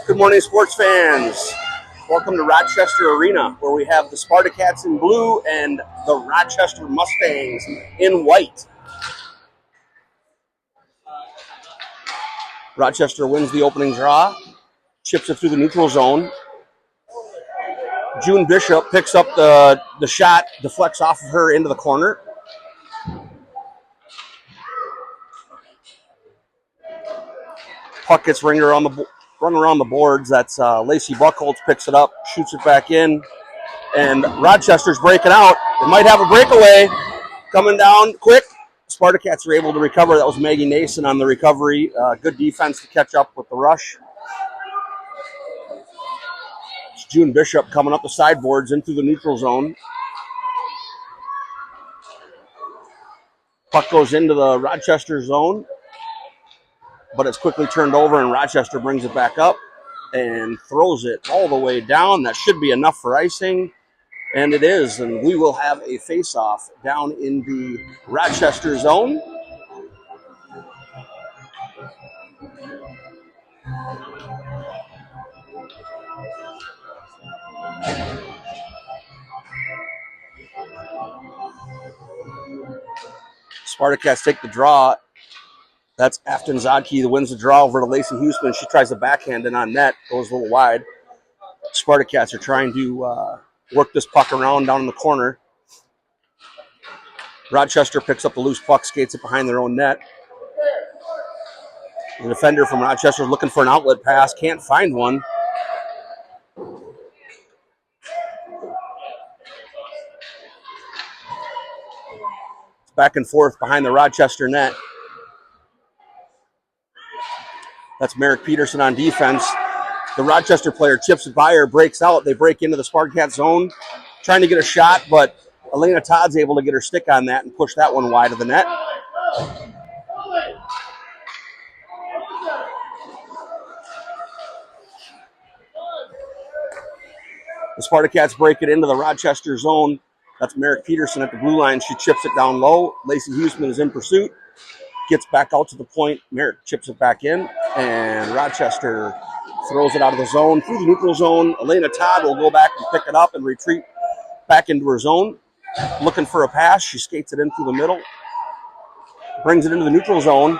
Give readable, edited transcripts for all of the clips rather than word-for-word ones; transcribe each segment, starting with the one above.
Good morning, sports fans. Welcome to Rochester Arena, where we have the Spartacats in blue and the Rochester Mustangs in white. Rochester wins the opening draw, chips it through the neutral zone. June Bishop picks up the shot, deflects off of her into the corner. Puck gets rung around the boards. That's Lacey Buckholz picks it up, shoots it back in, and Rochester's breaking out. They might have a breakaway coming down quick. Spartacats are able to recover. That was Maggie Nason on the recovery. Good defense to catch up with the rush. It's June Bishop coming up the sideboards into the neutral zone. Puck goes into the Rochester zone, but it's quickly turned over, and Rochester brings it back up and throws it all the way down. That should be enough for icing, and it is, and we will have a face-off down in the Rochester zone. Spartacats take the draw. That's Afton Zodke that wins the draw over to Lacey Huseman. She tries the backhand and on net, goes a little wide. Spartacats are trying to work this puck around down in the corner. Rochester picks up the loose puck, skates it behind their own net. The defender from Rochester is looking for an outlet pass, can't find one. It's back and forth behind the Rochester net. That's Merrick Peterson on defense. The Rochester player chips it by her, breaks out. They break into the Spartacats zone, trying to get a shot, but Elena Todd's able to get her stick on that and push that one wide of the net. The Spartacats break it into the Rochester zone. That's Merrick Peterson at the blue line. She chips it down low. Lacey Huseman is in pursuit. Gets back out to the point. Merrick chips it back in, and Rochester throws it out of the zone through the neutral zone. Elena Todd will go back and pick it up and retreat back into her zone. Looking for a pass. She skates it in through the middle. Brings it into the neutral zone.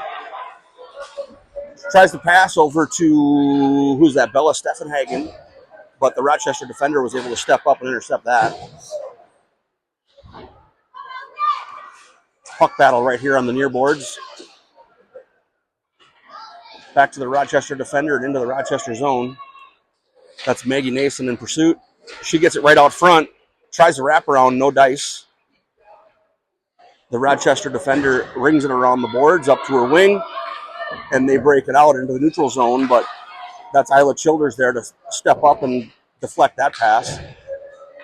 Tries to pass over to, who's that, Bella Steffenhagen. But the Rochester defender was able to step up and intercept that. Puck battle right here on the near boards. Back to the Rochester defender and into the Rochester zone. That's Maggie Nason in pursuit. She gets it right out front. Tries to wrap around, no dice. The Rochester defender rings it around the boards up to her wing, and they break it out into the neutral zone, but that's Isla Childers there to step up and deflect that pass.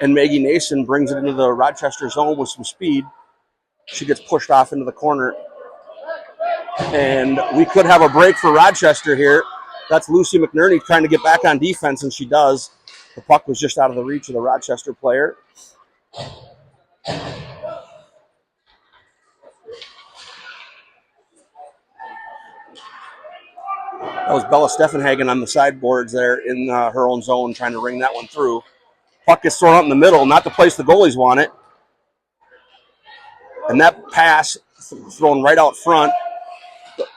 And Maggie Nason brings it into the Rochester zone with some speed. She gets pushed off into the corner. And we could have a break for Rochester here. That's Lucy McNerney trying to get back on defense, and she does. The puck was just out of the reach of the Rochester player. That was Bella Steffenhagen on the sideboards there in her own zone trying to ring that one through. Puck gets thrown out in the middle, not the place the goalies want it. And that pass thrown right out front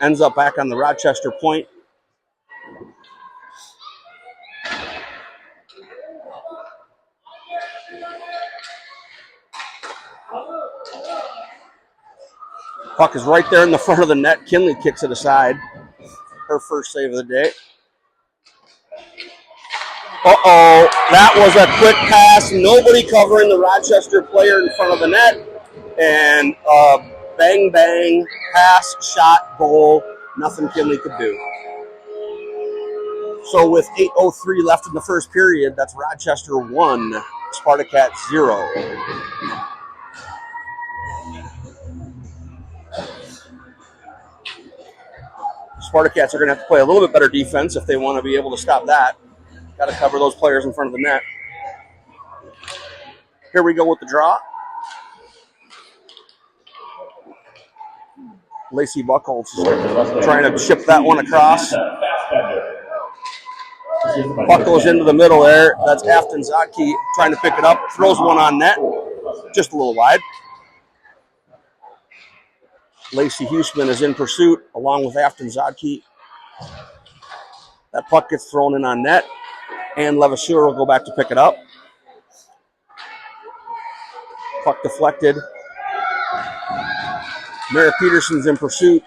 ends up back on the Rochester point. Puck is right there in the front of the net. Kinley kicks it aside. Her first save of the day. Uh-oh, that was a quick pass. Nobody covering the Rochester player in front of the net. And bang, bang, pass, shot, goal. Nothing Kinley could do. So with 8:03 left in the first period, that's Rochester 1, Spartacats 0. Spartacats are going to have to play a little bit better defense if they want to be able to stop that. Got to cover those players in front of the net. Here we go with the draw. Lacey Buckholz is trying to chip that one across. Puck goes into the middle there. That's Afton Zotke trying to pick it up. Throws one on net. Just a little wide. Lacey Huseman is in pursuit along with Afton Zotke. That puck gets thrown in on net. And Levasseur will go back to pick it up. Puck deflected. Mara Peterson's in pursuit.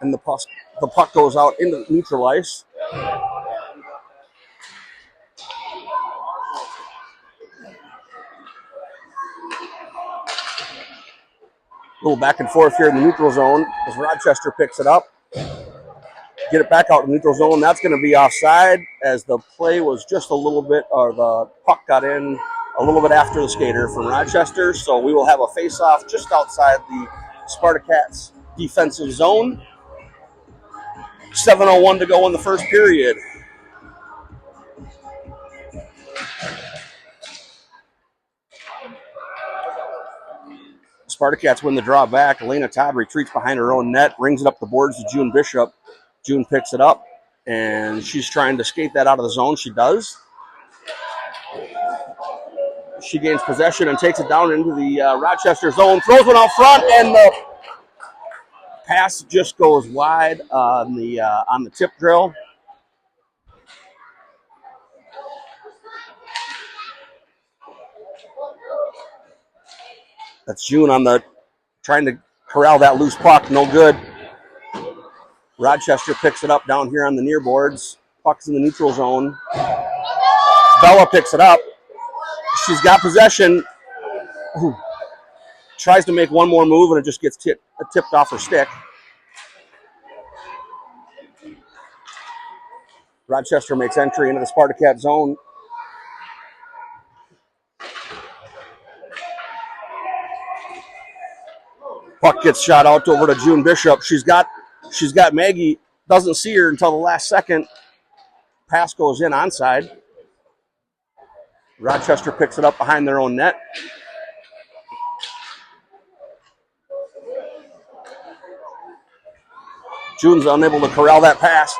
And the puck goes out into neutral ice. A little back and forth here in the neutral zone as Rochester picks it up. Get it back out in the neutral zone. That's going to be offside as the play was just a little bit, or the puck got in a little bit after the skater from Rochester. So we will have a face-off just outside the Spartacats defensive zone. 7:01 to go in the first period. Spartacats win the draw back. Elena Todd retreats behind her own net, brings it up the boards to June Bishop. June picks it up, and she's trying to skate that out of the zone. She does. She gains possession and takes it down into the Rochester zone. Throws one out front, and the pass just goes wide on the tip drill. That's June on the trying to corral that loose puck. No good. Rochester picks it up down here on the near boards. Puck's in the neutral zone. Bella picks it up. She's got possession. Ooh. Tries to make one more move, and it just gets tipped off her stick. Rochester makes entry into the Spartacat zone. Puck gets shot out over to June Bishop. She's got Maggie. Doesn't see her until the last second. Pass goes in onside. Rochester picks it up behind their own net. June's unable to corral that pass.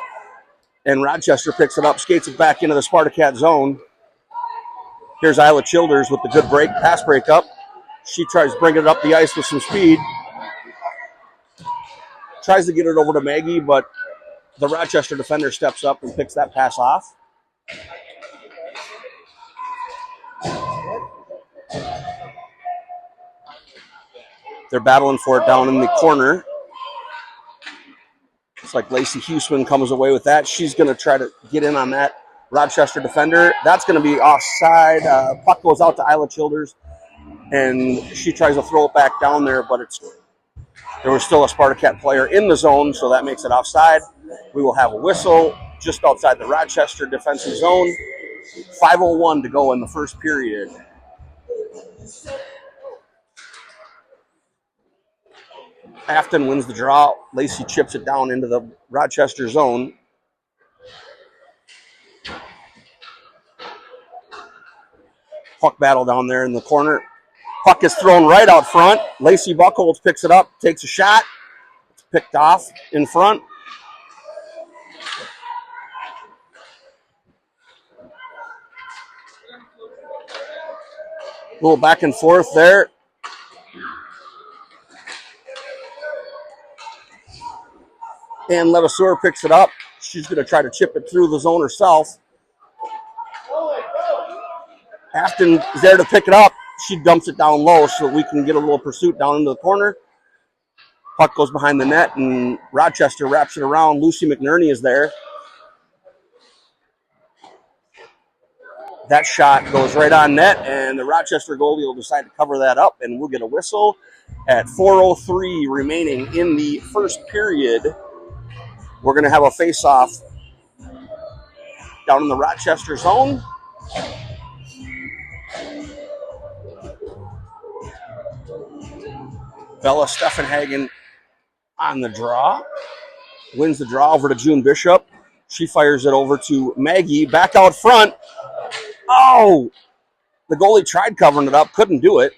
And Rochester picks it up, skates it back into the Spartacat zone. Here's Isla Childers with the good pass break up. She tries to bring it up the ice with some speed. Tries to get it over to Maggie, but the Rochester defender steps up and picks that pass off. They're battling for it down in the corner. It's like Lacey Huseman comes away with that. She's going to try to get in on that Rochester defender. That's going to be offside. Puck goes out to Isla Childers, and she tries to throw it back down there, but there was still a Spartacat player in the zone, so that makes it offside. We will have a whistle just outside the Rochester defensive zone. 5:01 to go in the first period. Afton wins the draw. Lacey chips it down into the Rochester zone. Puck battle down there in the corner. Puck is thrown right out front. Lacey Buchholz picks it up, takes a shot. It's picked off in front. A little back and forth there. And Levasseur picks it up. She's going to try to chip it through the zone herself. Afton is there to pick it up. She dumps it down low so that we can get a little pursuit down into the corner. Puck goes behind the net, and Rochester wraps it around. Lucy McNerney is there. That shot goes right on net, and the Rochester goalie will decide to cover that up, and we'll get a whistle at 4:03 remaining in the first period. We're going to have a face-off down in the Rochester zone. Bella Steffenhagen on the draw. Wins the draw over to June Bishop. She fires it over to Maggie. Back out front. Oh! The goalie tried covering it up. Couldn't do it.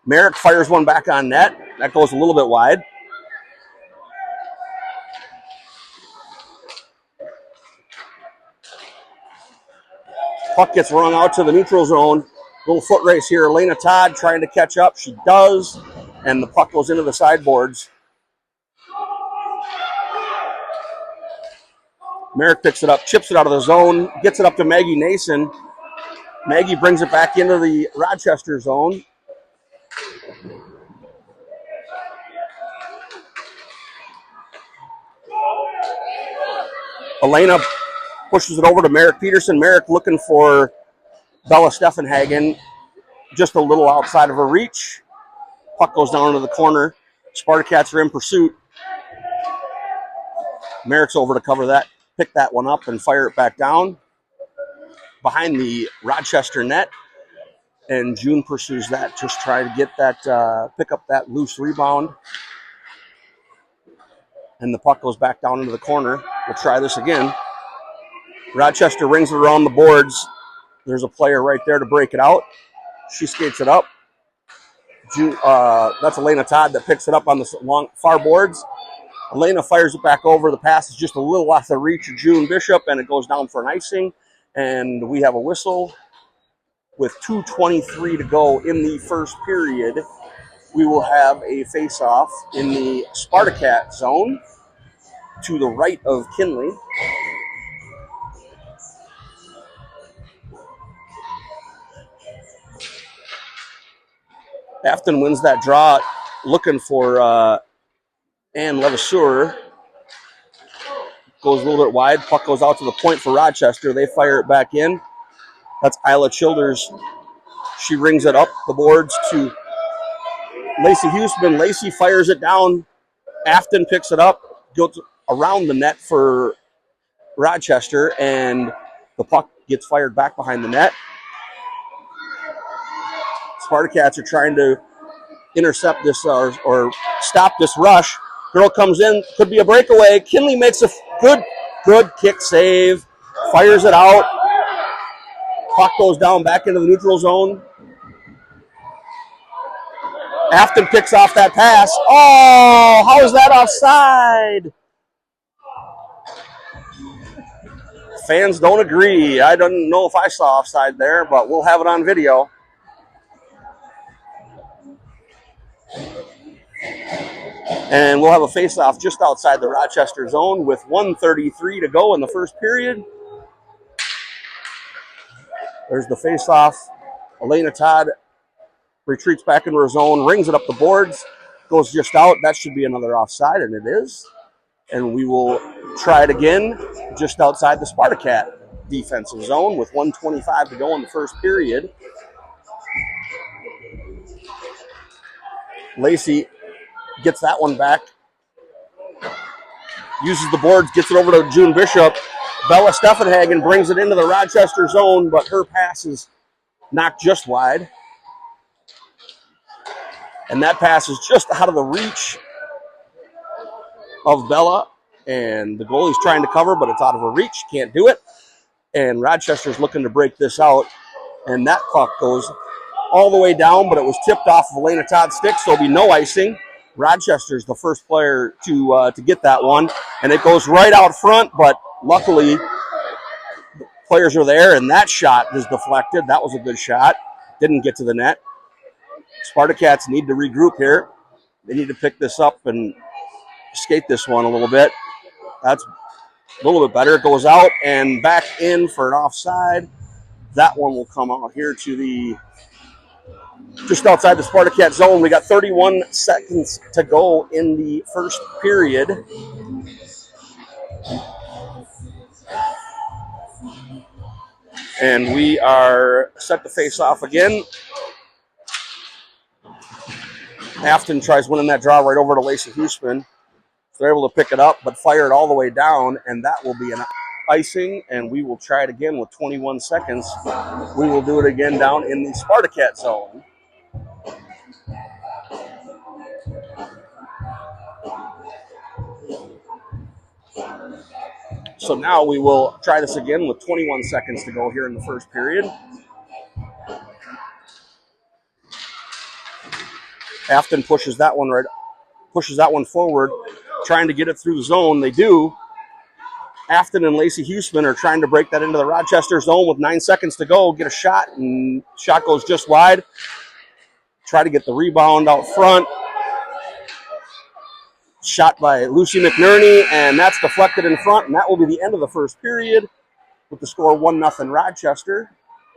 Merrick fires one back on net. That goes a little bit wide. Puck gets rung out to the neutral zone. Little foot race here. Elena Todd trying to catch up. She does, and the puck goes into the sideboards. Merrick picks it up, chips it out of the zone, gets it up to Maggie Nason. Maggie brings it back into the Rochester zone. Elena pushes it over to Merrick Peterson. Merrick looking for Bella Steffenhagen, just a little outside of her reach. Puck goes down into the corner. Spartacats are in pursuit. Merrick's over to cover that, pick that one up and fire it back down behind the Rochester net. And June pursues that, just try to get that, pick up that loose rebound. And the puck goes back down into the corner. We'll try this again. Rochester rings it around the boards. There's a player right there to break it out. She skates it up. That's Elena Todd that picks it up on the long far boards. Elena fires it back over. The pass is just a little off the reach of June Bishop, and it goes down for an icing. And we have a whistle with 2:23 to go in the first period. We will have a face-off in the Spartacat zone to the right of Kinley. Afton wins that draw, looking for Ann Levasseur. Goes a little bit wide. Puck goes out to the point for Rochester. They fire it back in. That's Isla Childers. She rings it up the boards to Lacey Huseman. Lacey fires it down. Afton picks it up, goes around the net for Rochester, and the puck gets fired back behind the net. Spartacats are trying to intercept this or stop this rush. Girl comes in, could be a breakaway. Kinley makes a good kick save, fires it out. Puck goes down back into the neutral zone. Afton picks off that pass. Oh, how is that offside? Fans don't agree. I don't know if I saw offside there, but we'll have it on video. And we'll have a face-off just outside the Rochester zone with 1:33 to go in the first period. There's the face-off. Elena Todd retreats back into her zone, rings it up the boards, goes just out. That should be another offside, and it is. And we will try it again just outside the Spartacat defensive zone with 1:25 to go in the first period. Lacey gets that one back, uses the boards, gets it over to June Bishop. Bella Steffenhagen brings it into the Rochester zone, but her pass is knocked just wide. And that pass is just out of the reach of Bella, and the goalie's trying to cover, but it's out of her reach. Can't do it. And Rochester's looking to break this out, and that puck goes all the way down, but it was tipped off of Elena Todd's stick, so there'll be no icing. Rochester's the first player to get that one, and it goes right out front, but luckily the players are there, and that shot is deflected. That was a good shot. Didn't get to the net. Spartacats need to regroup here. They need to pick this up and skate this one a little bit. That's a little bit better. It goes out and back in for an offside. That one will come out here to the just outside the Spartacat zone. We got 31 seconds to go in the first period. And we are set to face off again. Afton tries winning that draw right over to Lacey Huseman. They're able to pick it up, but fire it all the way down, and that will be an icing, and we will try it again with 21 seconds. We will do it again down in the Spartacat zone. So now we will try this again with 21 seconds to go here in the first period. Afton pushes that one forward, trying to get it through the zone. They do. Afton and Lacey Huseman are trying to break that into the Rochester zone with 9 seconds to go, get a shot, and shot goes just wide. Try to get the rebound out front. Shot by Lucy McNerney, and that's deflected in front, and that will be the end of the first period with the score 1-0 Rochester.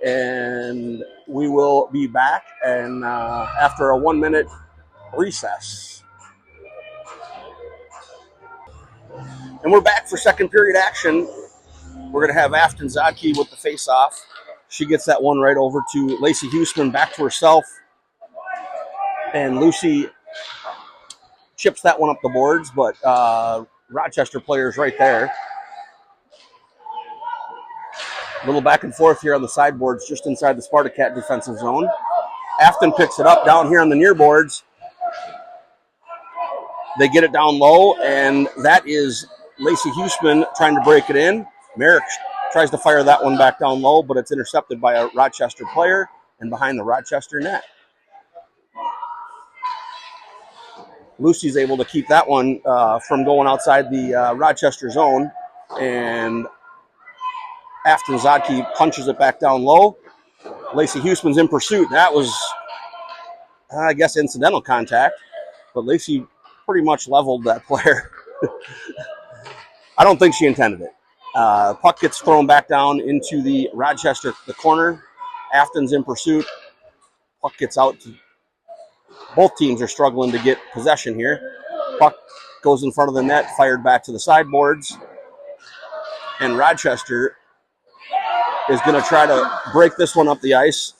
And we will be back and after a 1-minute recess. And we're back for second period action. We're going to have Afton Zodke with the face-off. She gets that one right over to Lacey Huseman, back to herself. And Lucy chips that one up the boards, but Rochester players right there. A little back and forth here on the sideboards, just inside the Spartacat defensive zone. Afton picks it up down here on the near boards. They get it down low, and that is Lacey Huseman trying to break it in. Merrick tries to fire that one back down low, but it's intercepted by a Rochester player and behind the Rochester net. Lucy's able to keep that one from going outside the Rochester zone, and Afton Zodke punches it back down low. Lacey Huseman's in pursuit. That was, I guess, incidental contact, but Lacey pretty much leveled that player. I don't think she intended it. Puck gets thrown back down into the Rochester, the corner. Afton's in pursuit. Puck gets out. Both teams are struggling to get possession here. Puck goes in front of the net, fired back to the sideboards. And Rochester is going to try to break this one up the ice.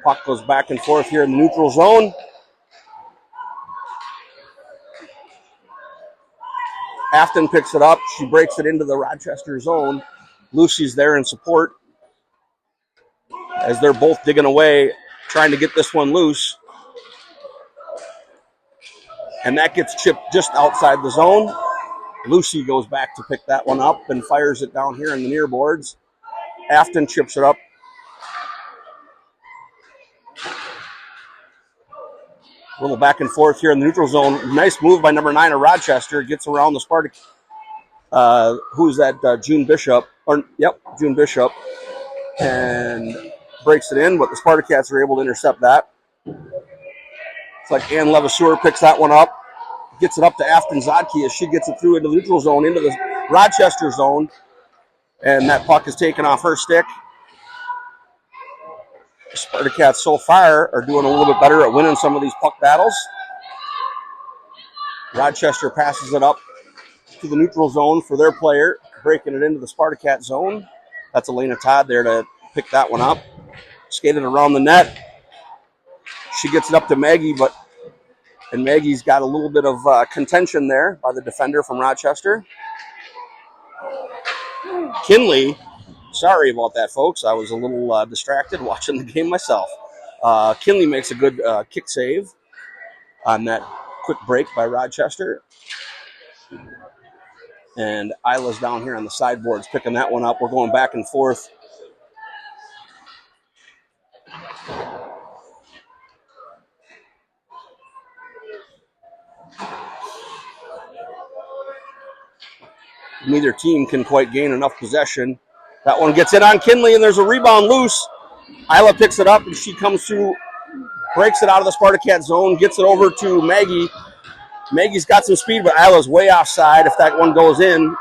Puck goes back and forth here in the neutral zone. Afton picks it up. She breaks it into the Rochester zone. Lucy's there in support as they're both digging away, trying to get this one loose. And that gets chipped just outside the zone. Lucy goes back to pick that one up and fires it down here in the near boards. Afton chips it up. A little back and forth here in the neutral zone. Nice move by number 9 of Rochester. Gets around the Spartak. Who's that? June Bishop. June Bishop. And breaks it in, but the Spartacats are able to intercept that. It's like Ann Levasseur picks that one up. Gets it up to Afton Zodke as she gets it through into the neutral zone, into the Rochester zone. And that puck is taken off her stick. The Spartacats so far are doing a little bit better at winning some of these puck battles. Rochester passes it up to the neutral zone for their player, breaking it into the Spartacat zone. That's Elena Todd there to pick that one up. Skated around the net. She gets it up to Maggie, and Maggie's got a little bit of contention there by the defender from Rochester. Kinley, sorry about that, folks. I was a little distracted watching the game myself. Kinley makes a good kick save on that quick break by Rochester. And Isla's down here on the sideboards picking that one up. We're going back and forth. Neither team can quite gain enough possession. That one gets in on Kinley, and there's a rebound loose. Isla picks it up, and she comes through, breaks it out of the Spartacat zone, gets it over to Maggie. Maggie's got some speed, but Isla's way offside if that one goes in,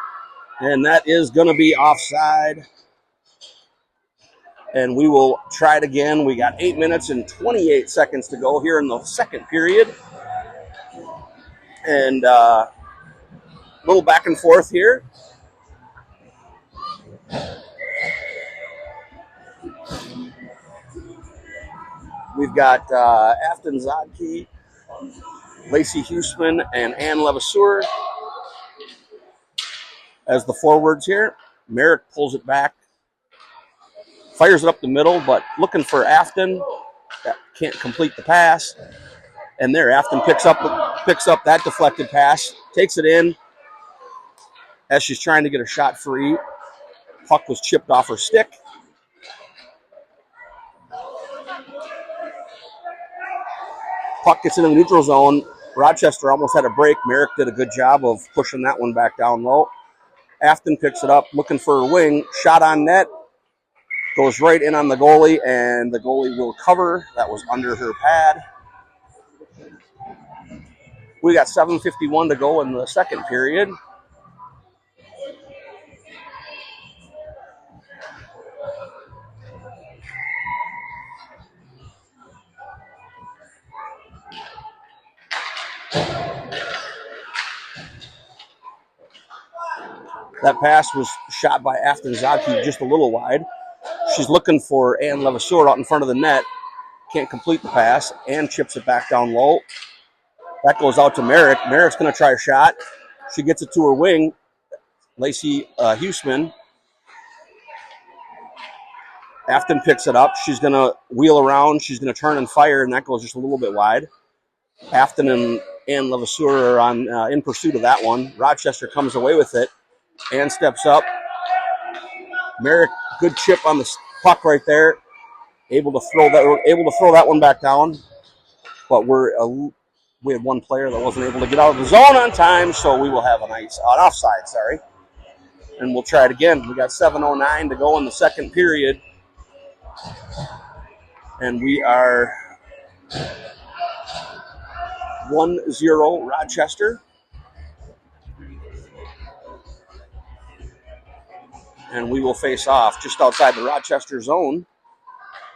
and that is going to be offside. And we will try it again. We got 8 minutes and 28 seconds to go here in the second period. And a little back and forth here. We've got Afton Zodke, Lacey Huseman, and Ann Levasseur as the forwards here. Merrick pulls it back, fires it up the middle, but looking for Afton. That can't complete the pass. And there, Afton picks up that deflected pass, takes it in as she's trying to get a shot free. Puck was chipped off her stick. Puck gets into the neutral zone. Rochester almost had a break. Merrick did a good job of pushing that one back down low. Afton picks it up, looking for a wing. Shot on net. Goes right in on the goalie, and the goalie will cover. That was under her pad. We got 7:51 to go in the second period. That pass was shot by Afton Zaki just a little wide. She's looking for Ann Levasseur out in front of the net. Can't complete the pass. Ann chips it back down low. That goes out to Merrick. Merrick's going to try a shot. She gets it to her wing. Lacey Huseman. Afton picks it up. She's going to wheel around. She's going to turn and fire, and that goes just a little bit wide. Afton and Ann Levasseur are on in pursuit of that one. Rochester comes away with it. Ann steps up. Merrick, good chip on the puck right there. Able to throw that one back down. But we had one player that wasn't able to get out of the zone on time, so we will have an offside, sorry. And we'll try it again. We got 7:09 to go in the second period. And we are 1-0 Rochester. And we will face off just outside the Rochester zone.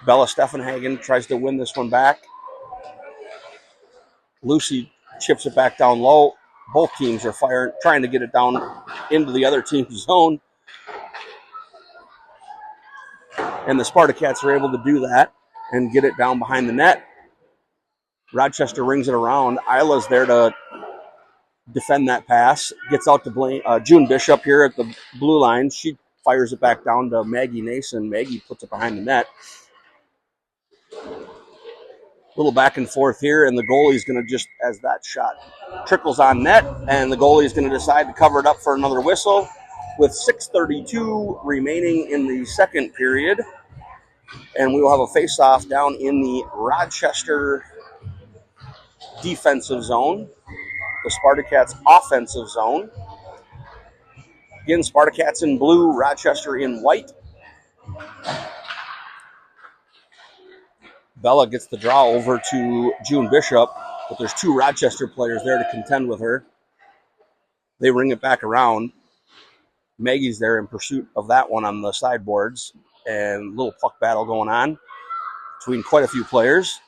Bella Steffenhagen tries to win this one back. Lucy chips it back down low. Both teams are trying to get it down into the other team's zone. And the Spartacats are able to do that and get it down behind the net. Rochester rings it around. Isla's there to defend that pass. Gets out to June Bishop here at the blue line. She fires it back down to Maggie Nason. Maggie puts it behind the net. A little back and forth here, and the goalie's going to just, as that shot trickles on net, and the goalie's going to decide to cover it up for another whistle with 6:32 remaining in the second period. And we will have a face-off down in the Rochester defensive zone, the Spartacats offensive zone. Again, Spartacats in blue, Rochester in white. Bella gets the draw over to June Bishop, but there's two Rochester players there to contend with her. They ring it back around. Maggie's there in pursuit of that one on the sideboards, and a little puck battle going on between quite a few players.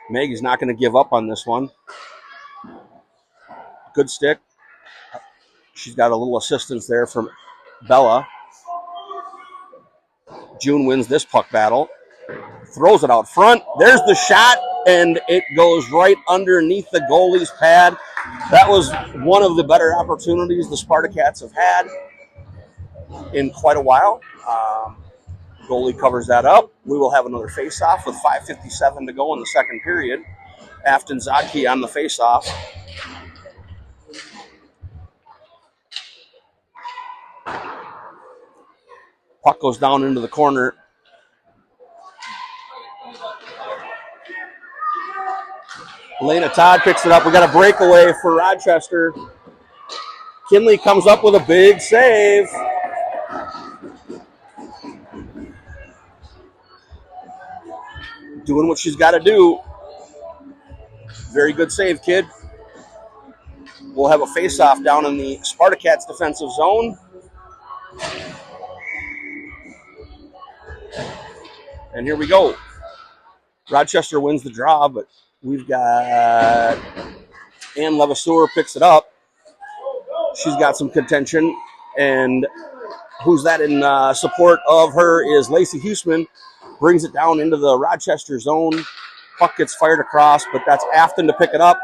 Maggie's not going to give up on this one. Good stick. She's got a little assistance there from Bella. June wins this puck battle. Throws it out front. There's the shot, and it goes right underneath the goalie's pad. That was one of the better opportunities the Spartacats have had in quite a while. Goalie covers that up. We will have another face-off with 5:57 to go in the second period. Afton Zaki on the face-off. Puck goes down into the corner. Elena Todd picks it up. We got a breakaway for Rochester. Kinley comes up with a big save. Doing what she's got to do. Very good save, kid. We'll have a face-off down in the Spartacats defensive zone. And here we go. Rochester wins the draw, but we've got Ann Levasseur picks it up. She's got some contention, and who's that in support of her is Lacey Huseman. Brings it down into the Rochester zone. Puck gets fired across, but that's Afton to pick it up.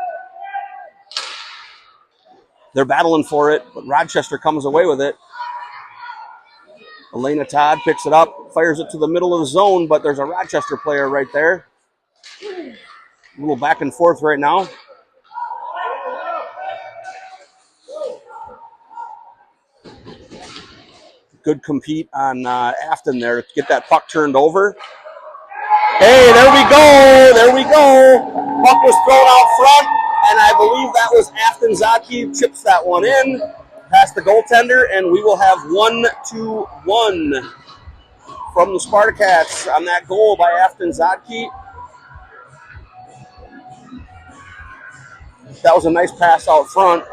They're battling for it, but Rochester comes away with it. Elena Todd picks it up, fires it to the middle of the zone, but there's a Rochester player right there. A little back and forth right now. Good compete on Afton there to get that puck turned over. Hey, there we go. There we go. Puck was thrown out front, and I believe that was Afton Zaki chips that one in past the goaltender, and we will have 1-1 from the Spartacats on that goal by Afton Zaki. That was a nice pass out front.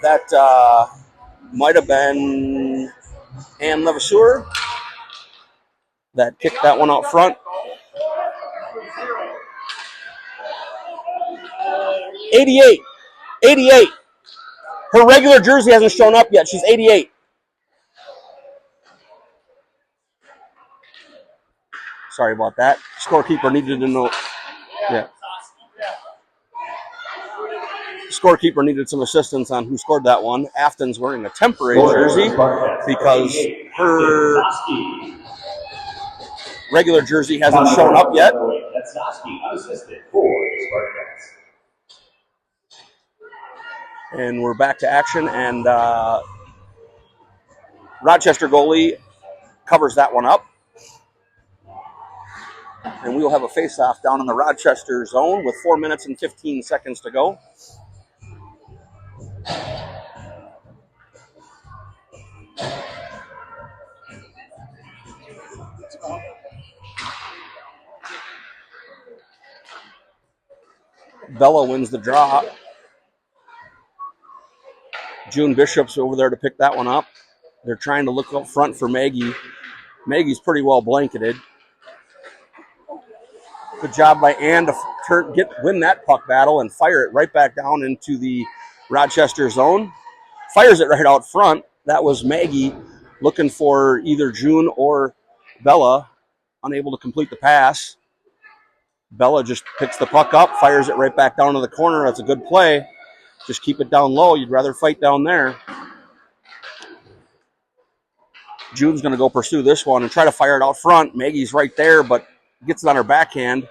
That might have been Ann Levasseur that kicked that one out front. 88. Her regular jersey hasn't shown up yet. She's 88. Sorry about that. Scorekeeper needed to know. Yeah. Scorekeeper needed some assistance on who scored that one. Afton's wearing a temporary jersey because her regular jersey hasn't shown up yet. That's Noski, unassisted for the Spartacats. And we're back to action, and Rochester goalie covers that one up. And we will have a face-off down in the Rochester zone with 4 minutes and 15 seconds to go. Bella wins the draw. June Bishop's over there to pick that one up. They're trying to look up front for Maggie. Maggie's pretty well blanketed. Good job by Ann to win that puck battle and fire it right back down into the Rochester zone. Fires it right out front. That was Maggie looking for either June or Bella, unable to complete the pass. Bella just picks the puck up, fires it right back down to the corner. That's a good play. Just keep it down low. You'd rather fight down there. June's going to go pursue this one and try to fire it out front. Maggie's right there, but gets it on her backhand.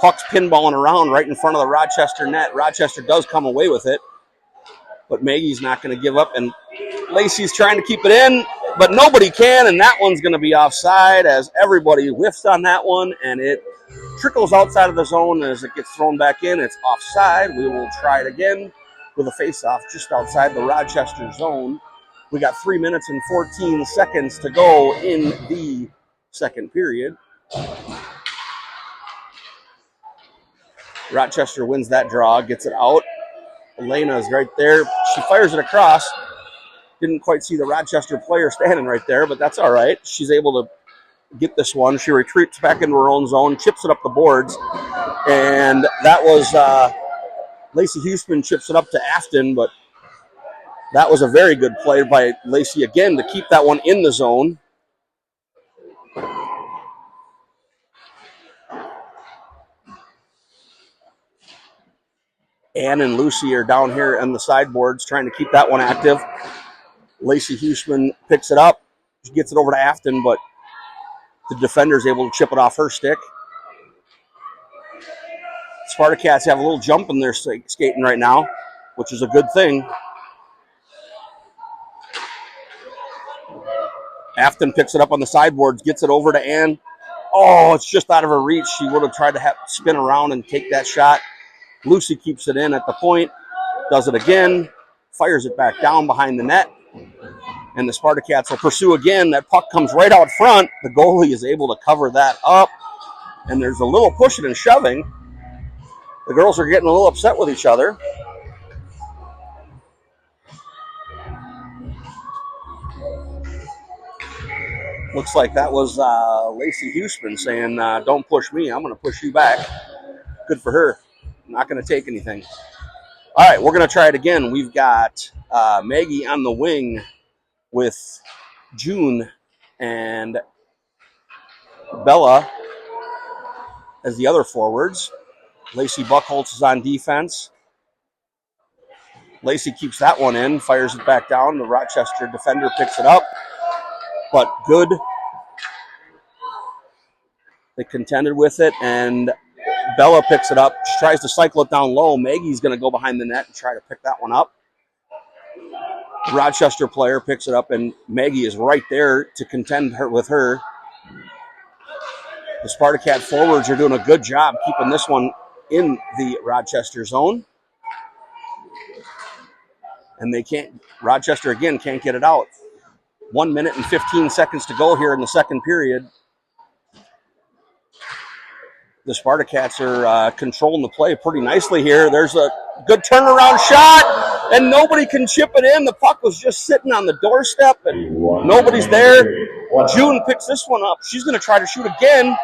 Puck's pinballing around right in front of the Rochester net. Rochester does come away with it, but Maggie's not going to give up, and Lacey's trying to keep it in, but nobody can, and that one's going to be offside as everybody whiffs on that one, and it trickles outside of the zone as it gets thrown back in. It's offside. We will try it again with a face-off just outside the Rochester zone. We got 3 minutes and 14 seconds to go in the second period. Rochester wins that draw, gets it out. Elena's right there. She fires it across. Didn't quite see the Rochester player standing right there, but that's all right. She's able to get this one. She retreats back into her own zone, chips it up the boards, and that was Lacey Huseman chips it up to Afton, but that was a very good play by Lacey again to keep that one in the zone. Ann and Lucy are down here on the sideboards trying to keep that one active. Lacey Huseman picks it up. She gets it over to Afton, but the defender's able to chip it off her stick. Spartacats have a little jump in their skating right now, which is a good thing. Afton picks it up on the sideboards, gets it over to Ann. Oh, it's just out of her reach. She would have tried to spin around and take that shot. Lucy keeps it in at the point, does it again, fires it back down behind the net, and the Spartacats will pursue again. That puck comes right out front. The goalie is able to cover that up, and there's a little pushing and shoving. The girls are getting a little upset with each other. Looks like that was Lacey Huseman saying, don't push me, I'm going to push you back. Good for her. Not going to take anything. All right, we're going to try it again. We've got Maggie on the wing with June and Bella as the other forwards. Lacey Buckholz is on defense. Lacey keeps that one in, fires it back down. The Rochester defender picks it up, but good. They contended with it, and Bella picks it up. She tries to cycle it down low. Maggie's going to go behind the net and try to pick that one up. The Rochester player picks it up, and Maggie is right there to contend with her. The Spartacat forwards are doing a good job keeping this one in the Rochester zone. And Rochester again can't get it out. 1 minute and 15 seconds to go here in the second period. The Spartacats are controlling the play pretty nicely here. There's a good turnaround shot, and nobody can chip it in. The puck was just sitting on the doorstep, and nobody's there. June picks this one up. She's going to try to shoot again.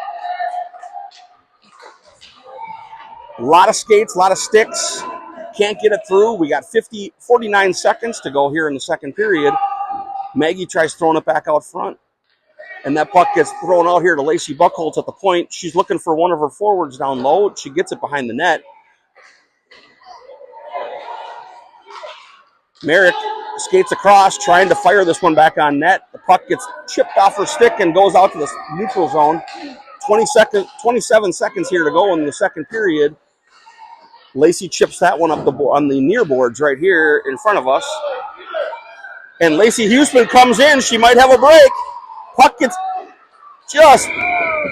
A lot of skates, a lot of sticks. Can't get it through. We got 49 seconds to go here in the second period. Maggie tries throwing it back out front. And that puck gets thrown out here to Lacey Buckholz at the point. She's looking for one of her forwards down low. She gets it behind the net. Merrick skates across, trying to fire this one back on net. The puck gets chipped off her stick and goes out to the neutral zone. 27 seconds here to go in the second period. Lacey chips that one up on the near boards right here in front of us. And Lacey Huseman comes in. She might have a break. Puck gets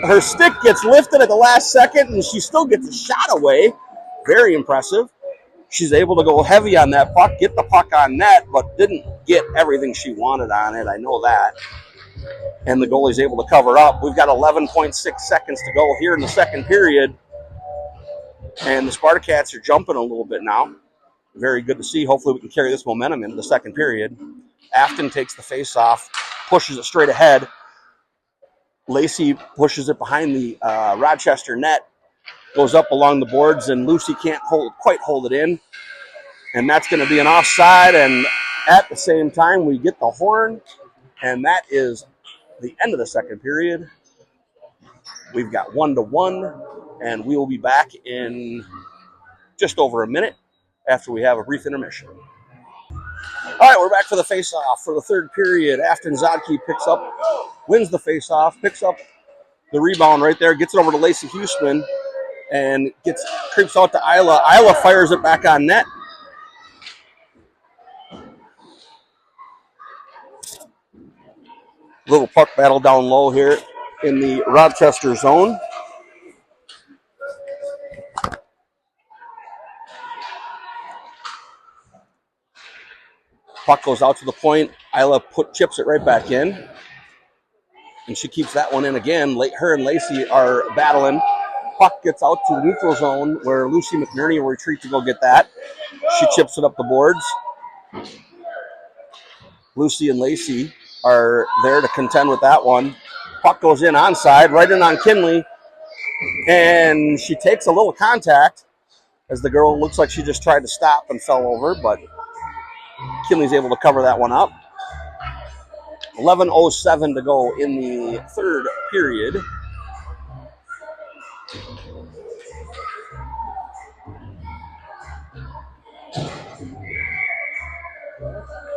her stick gets lifted at the last second, and she still gets a shot away. Very impressive. She's able to go heavy on that puck, get the puck on net, but didn't get everything she wanted on it. I know that. And the goalie's able to cover up. We've got 11.6 seconds to go here in the second period. And the Spartacats are jumping a little bit now. Very good to see. Hopefully we can carry this momentum into the second period. Afton takes the face-off, pushes it straight ahead. Lacey pushes it behind the Rochester net, goes up along the boards, and Lucy can't quite hold it in. And that's going to be an offside. And at the same time, we get the horn. And that is the end of the second period. We've got 1-1, and we will be back in just over a minute after we have a brief intermission. All right, we're back for the face-off for the third period. Afton Zodke wins the face-off, picks up the rebound right there, gets it over to Lacey Huseman, and creeps out to Isla. Isla fires it back on net. Little puck battle down low here in the Rochester zone. Puck goes out to the point. Isla chips it right back in. And she keeps that one in again. Her and Lacey are battling. Puck gets out to the neutral zone where Lucy McNerney will retreat to go get that. She chips it up the boards. Lucy and Lacey are there to contend with that one. Puck goes in onside, right in on Kinley. And she takes a little contact as the girl looks like she just tried to stop and fell over, but Kinley's able to cover that one up. 11:07 to go in the third period.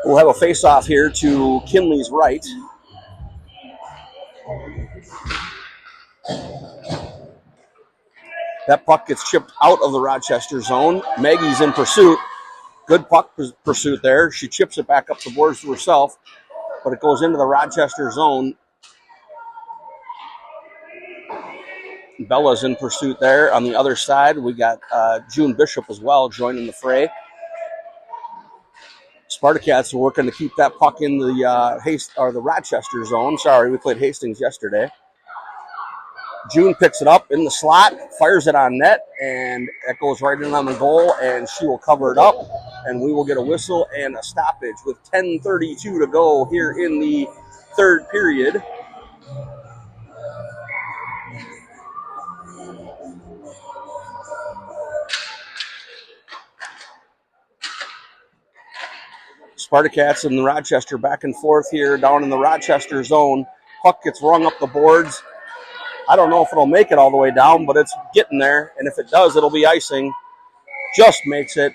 We'll have a face-off here to Kinley's right. That puck gets chipped out of the Rochester zone. Maggie's in pursuit. Good puck pursuit there. She chips it back up the boards to herself, but it goes into the Rochester zone. Bella's in pursuit there. On the other side, we got June Bishop as well joining the fray. Spartacats are working to keep that puck in the Rochester zone. Sorry, we played Hastings yesterday. June picks it up in the slot, fires it on net, and it goes right in on the goal, and she will cover it up, and we will get a whistle and a stoppage with 10:32 to go here in the third period. Spartacats and the Rochester back and forth here down in the Rochester zone. Puck gets rung up the boards. I don't know if it'll make it all the way down, but it's getting there. And if it does, it'll be icing. Just makes it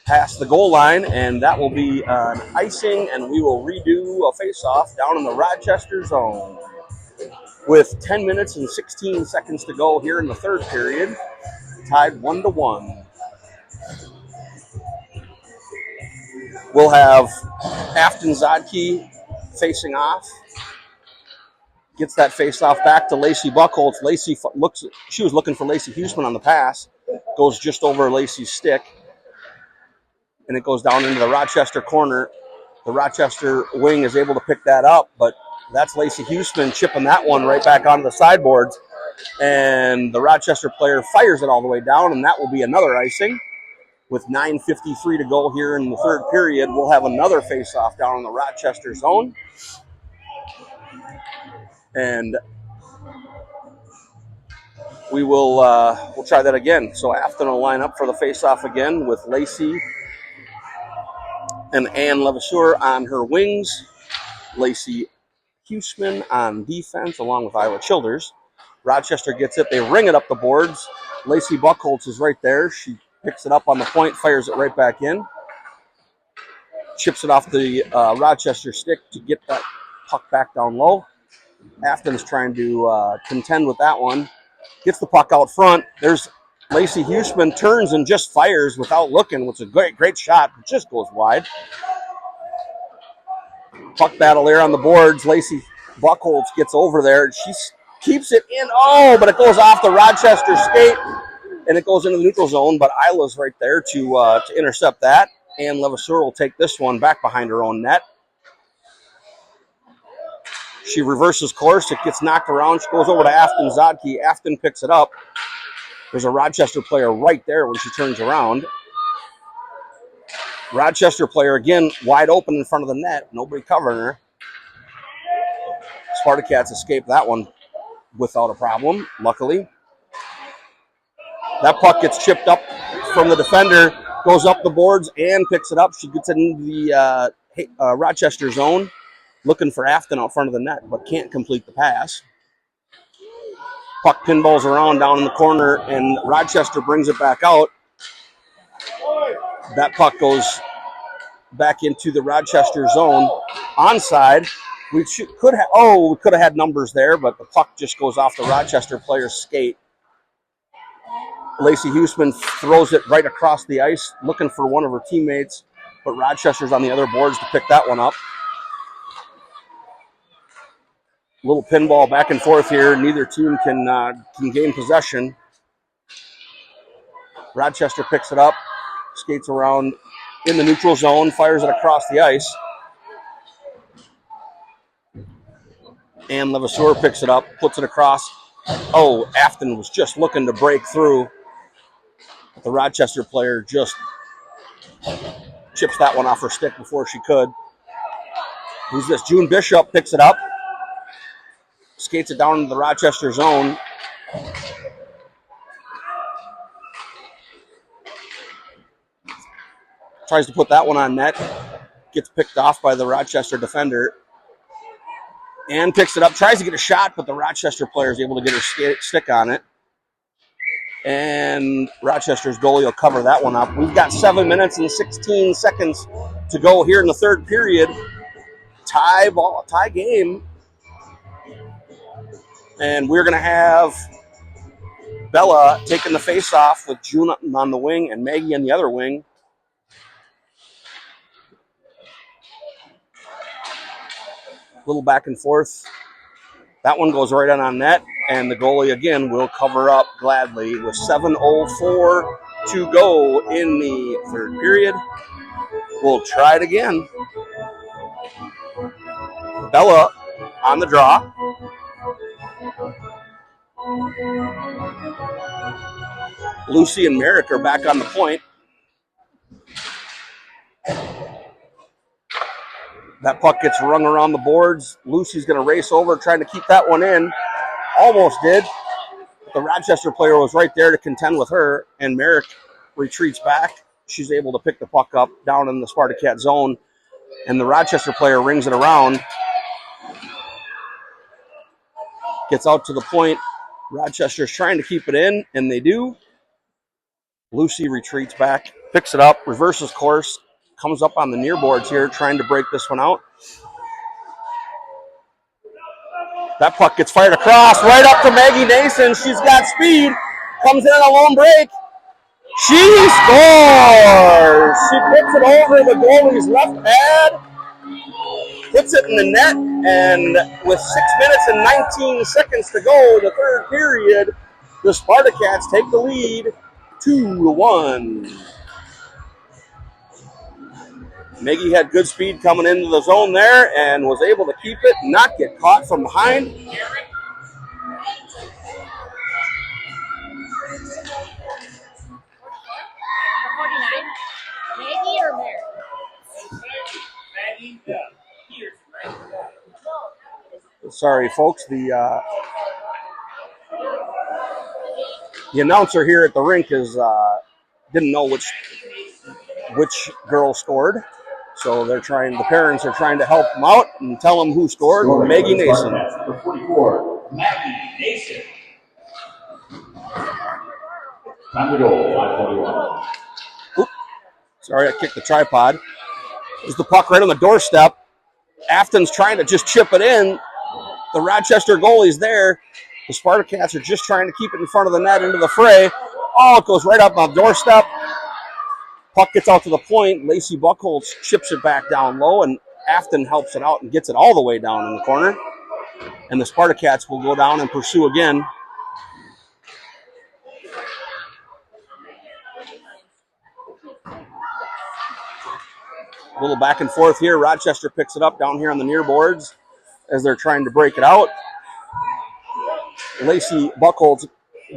past the goal line, and that will be an icing, and we will redo a face-off down in the Rochester zone. With 10 minutes and 16 seconds to go here in the third period, tied 1-1. We'll have Afton Zodke facing off. Gets that face-off back to Lacey Buckholz. She was looking for Lacey Huseman on the pass. Goes just over Lacey's stick. And it goes down into the Rochester corner. The Rochester wing is able to pick that up, but that's Lacey Huseman chipping that one right back onto the sideboards. And the Rochester player fires it all the way down, and that will be another icing. With 9:53 to go here in the third period, we'll have another face-off down in the Rochester zone. And we'll try that again. So Afton will line up for the face-off again with Lacey and Ann Levasseur on her wings. Lacey Huseman on defense along with Iowa Childers. Rochester gets it. They ring it up the boards. Lacey Buckholz is right there. She picks it up on the point, fires it right back in. Chips it off the Rochester stick to get that puck back down low. Afton's trying to contend with that one. Gets the puck out front. There's Lacey Huseman, turns and just fires without looking, which is a great shot, but just goes wide. Puck battle there on the boards. Lacey Buckholz gets over there. She keeps it in. Oh, but it goes off the Rochester skate, and it goes into the neutral zone, but Isla's right there to intercept that. And Levasseur will take this one back behind her own net. She reverses course. It gets knocked around. She goes over to Afton Zodke. Afton picks it up. There's a Rochester player right there when she turns around. Rochester player, again, wide open in front of the net. Nobody covering her. Spartacats escape that one without a problem, luckily. That puck gets chipped up from the defender, goes up the boards and picks it up. She gets it into the Rochester zone, looking for Afton out front of the net, but can't complete the pass. Puck pinballs around down in the corner, and Rochester brings it back out. That puck goes back into the Rochester zone. Onside. We could have had numbers there, but the puck just goes off the Rochester player's skate. Lacey Huseman throws it right across the ice, looking for one of her teammates, but Rochester's on the other boards to pick that one up. Little pinball back and forth here. Neither team can gain possession. Rochester picks it up, skates around in the neutral zone, fires it across the ice. And Levasseur picks it up, puts it across. Oh, Afton was just looking to break through. The Rochester player just chips that one off her stick before she could. Who's this? June Bishop picks it up. Skates it down into the Rochester zone. Tries to put that one on net. Gets picked off by the Rochester defender. And picks it up. Tries to get a shot, but the Rochester player is able to get her stick on it. And Rochester's goalie will cover that one up. We've got 7 minutes and 16 seconds to go here in the third period. Tie game. And we're going to have Bella taking the face-off with June on the wing and Maggie on the other wing. Little back and forth. That one goes right on net, and the goalie again will cover up gladly with 7:04 to go in the third period. We'll try it again. Bella on the draw. Lucy and Merrick are back on the point. That puck gets rung around the boards. Lucy's going to race over, trying to keep that one in. Almost did. The Rochester player was right there to contend with her, and Merrick retreats back. She's able to pick the puck up down in the Spartacat zone, and the Rochester player rings it around. Gets out to the point. Rochester's trying to keep it in, and they do. Lucy retreats back, picks it up, reverses course, comes up on the near boards here, trying to break this one out. That puck gets fired across, right up to Maggie Nason. She's got speed, comes in on a lone break. She scores! She puts it over the goalie's left pad. Puts it in the net, and with 6 minutes and 19 seconds to go, the third period, the Spartacats take the lead 2-1. Maggie had good speed coming into the zone there and was able to keep it, not get caught from behind. Sorry, folks. The announcer here at the rink is didn't know which girl scored, so they're trying. The parents are trying to help them out and tell them who scored. Maggie Nason. Number 44, Maggie Nason. Time to go, 5:41. Oop. Sorry, I kicked the tripod. There's the puck right on the doorstep. Afton's trying to just chip it in. The Rochester goalie's there. The Spartacats are just trying to keep it in front of the net into the fray. Oh, it goes right up on the doorstep. Puck gets out to the point. Lacey Buckholz chips it back down low, and Afton helps it out and gets it all the way down in the corner. And the Spartacats will go down and pursue again. A little back and forth here. Rochester picks it up down here on the near boards as they're trying to break it out. Lacey Buckholz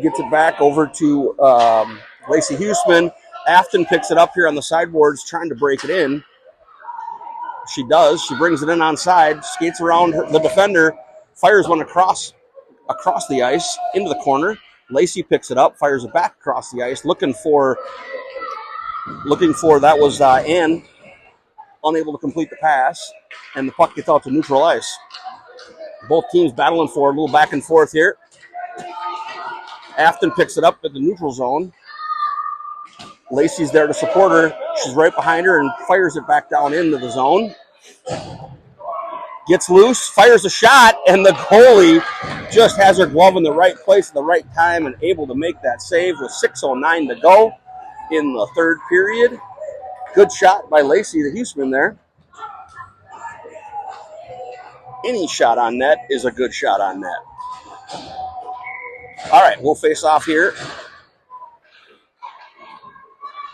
gets it back over to Lacey Huseman. Afton picks it up here on the sideboards, trying to break it in. She does. She brings it in on side, skates around the defender, fires one across the ice into the corner. Lacey picks it up, fires it back across the ice, looking for that was Ann, unable to complete the pass, and the puck gets out to neutral ice. Both teams battling for a little back and forth here. Afton picks it up at the neutral zone. Lacey's there to support her. She's right behind her and fires it back down into the zone. Gets loose, fires a shot, and the goalie just has her glove in the right place at the right time and able to make that save with 6:09 to go in the third period. Good shot by Lacey, the Huseman there. Any shot on net is a good shot on net. All right, we'll face off here.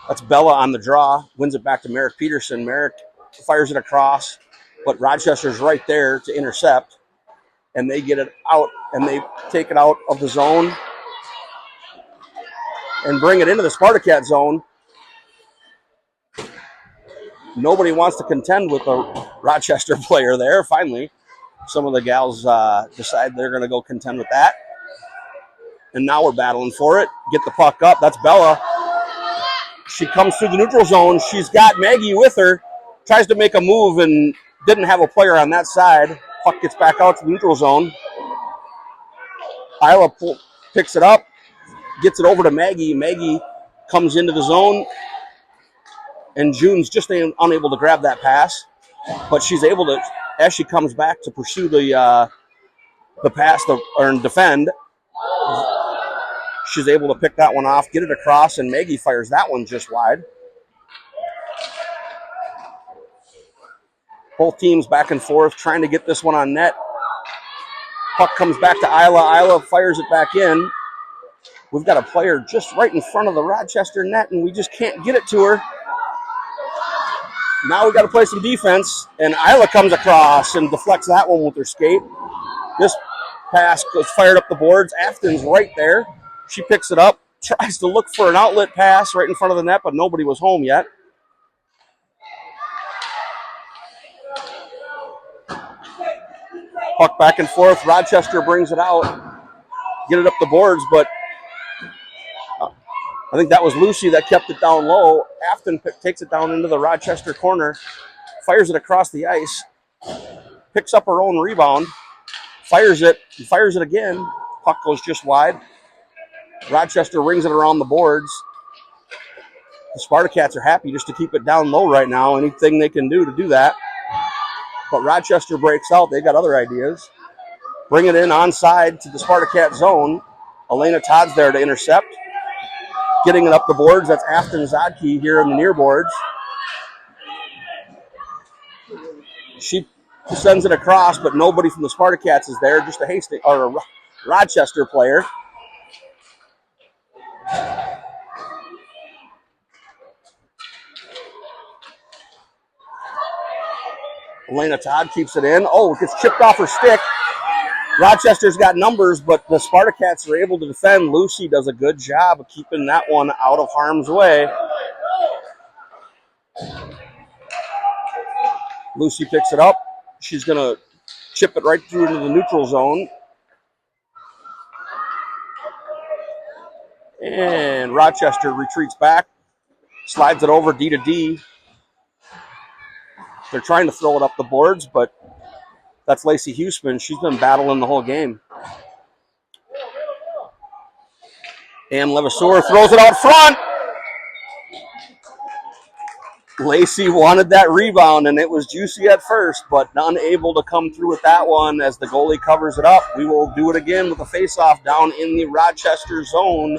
That's Bella on the draw, wins it back to Merrick Peterson. Merrick fires it across, but Rochester's right there to intercept, and they get it out, and they take it out of the zone and bring it into the Spartacat zone. Nobody wants to contend with a Rochester player there. Finally, some of the gals decide they're going to go contend with that. And now we're battling for it. Get the puck up. That's Bella. She comes through the neutral zone. She's got Maggie with her. Tries to make a move and didn't have a player on that side. Puck gets back out to the neutral zone. Isla picks it up. Gets it over to Maggie. Maggie comes into the zone. And June's just unable to grab that pass. But she's able to, as she comes back to pursue the pass or defend, she's able to pick that one off, get it across, and Maggie fires that one just wide. Both teams back and forth trying to get this one on net. Puck comes back to Isla. Isla fires it back in. We've got a player just right in front of the Rochester net, and we just can't get it to her. Now we've got to play some defense, and Isla comes across and deflects that one with her skate. This pass goes fired up the boards. Afton's right there. She picks it up, tries to look for an outlet pass right in front of the net, but nobody was home yet. Puck back and forth. Rochester brings it out. Get it up the boards, but I think that was Lucy that kept it down low. Afton takes it down into the Rochester corner, fires it across the ice, picks up her own rebound, fires it again. Puck goes just wide. Rochester rings it around the boards. The Spartacats are happy just to keep it down low right now. Anything they can do to do that. But Rochester breaks out. They've got other ideas. Bring it in onside to the Spartacat zone. Elena Todd's there to intercept. Getting it up the boards. That's Afton Zodke here in the near boards. She sends it across, but nobody from the Spartacats is there, just a Hastings or a Rochester player. Elena Todd keeps it in. Oh, it gets chipped off her stick. Rochester's got numbers, but the Spartacats are able to defend. Lucy does a good job of keeping that one out of harm's way. Lucy picks it up. She's going to chip it right through into the neutral zone. And Rochester retreats back, slides it over D to D. They're trying to throw it up the boards, but that's Lacey Huseman. She's been battling the whole game. And Levasseur throws it out front. Lacey wanted that rebound, and it was juicy at first, but unable to come through with that one as the goalie covers it up. We will do it again with a face-off down in the Rochester zone.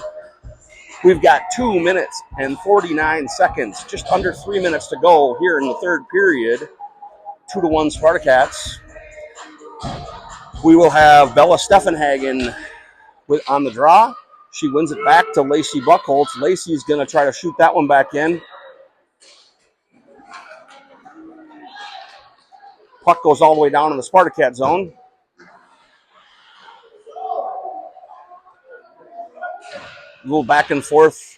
We've got 2 minutes and 49 seconds, just under 3 minutes to go here in the third period. 2-1 Spartacats. We will have Bella Steffenhagen on the draw. She wins it back to Lacey Buckholz. Lacey's going to try to shoot that one back in. Puck goes all the way down in the Spartacat zone. A little back and forth.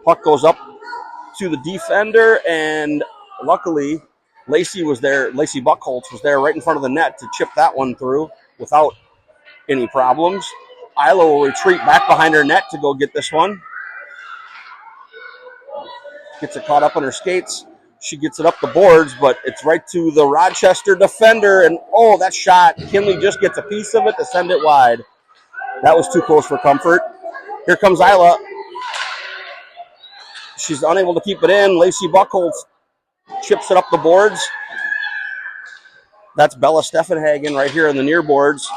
Puck goes up to the defender, and luckily Lacey was there. Lacey Buckholz was there right in front of the net to chip that one through without any problems. Isla will retreat back behind her net to go get this one. Gets it caught up on her skates. She gets it up the boards, but it's right to the Rochester defender. And, oh, that shot. Kinley just gets a piece of it to send it wide. That was too close for comfort. Here comes Isla. She's unable to keep it in. Lacey Buckholz chips it up the boards. That's Bella Steffenhagen right here in the near boards.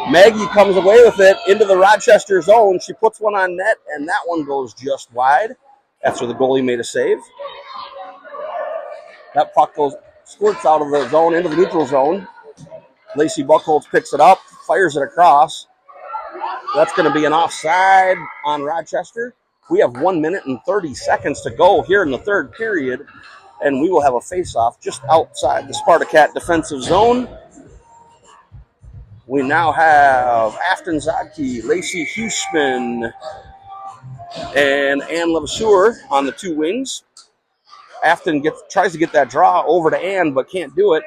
Maggie comes away with it into the Rochester zone. She puts one on net, and that one goes just wide after the goalie made a save. That puck squirts out of the zone into the neutral zone. Lacey Buckholz picks it up, fires it across. That's going to be an offside on Rochester. We have 1 minute and 30 seconds to go here in the third period, and we will have a face-off just outside the Spartacat defensive zone. We now have Afton Zodke, Lacey Huseman, and Ann Levasseur on the two wings. Afton tries to get that draw over to Ann, but can't do it.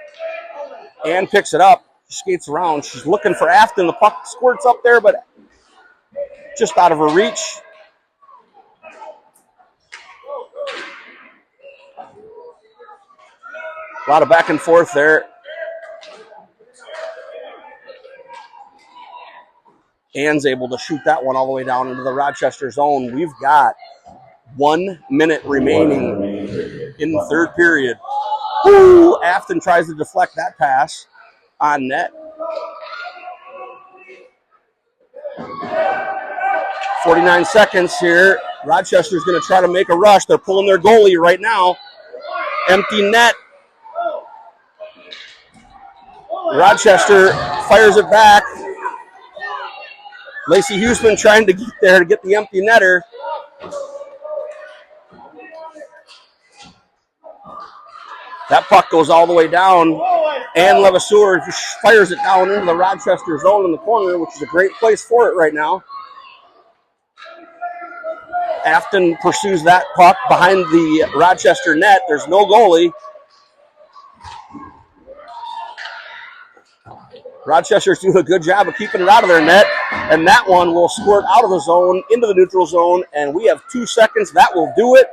Ann picks it up, skates around. She's looking for Afton. The puck squirts up there, but just out of her reach. A lot of back and forth there. Ann's able to shoot that one all the way down into the Rochester zone. We've got 1 minute remaining in the third period. Ooh, Afton tries to deflect that pass on net. 49 seconds here. Rochester's going to try to make a rush. They're pulling their goalie right now. Empty net. Rochester fires it back. Lacey Huseman trying to get there to get the empty netter. That puck goes all the way down. Ann Levasseur fires it down into the Rochester zone in the corner, which is a great place for it right now. Afton pursues that puck behind the Rochester net. There's no goalie. Rochester's doing a good job of keeping it out of their net, and that one will squirt out of the zone into the neutral zone, and we have 2 seconds. That will do it.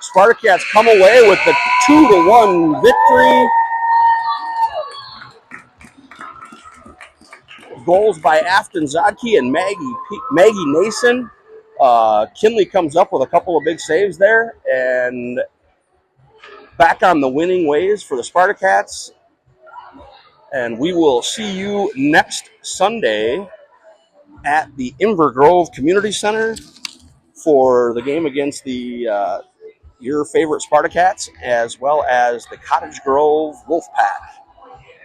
Spartacats come away with the 2-1 victory. Goals by Afton Zodke and Maggie Nason. Kinley comes up with a couple of big saves there, and back on the winning ways for the Spartacats. And we will see you next Sunday at the Inver Grove Community Center for the game against the your favorite Spartacats, as well as the Cottage Grove Wolfpack.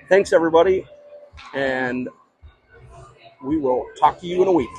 Thanks, everybody, and we will talk to you in a week.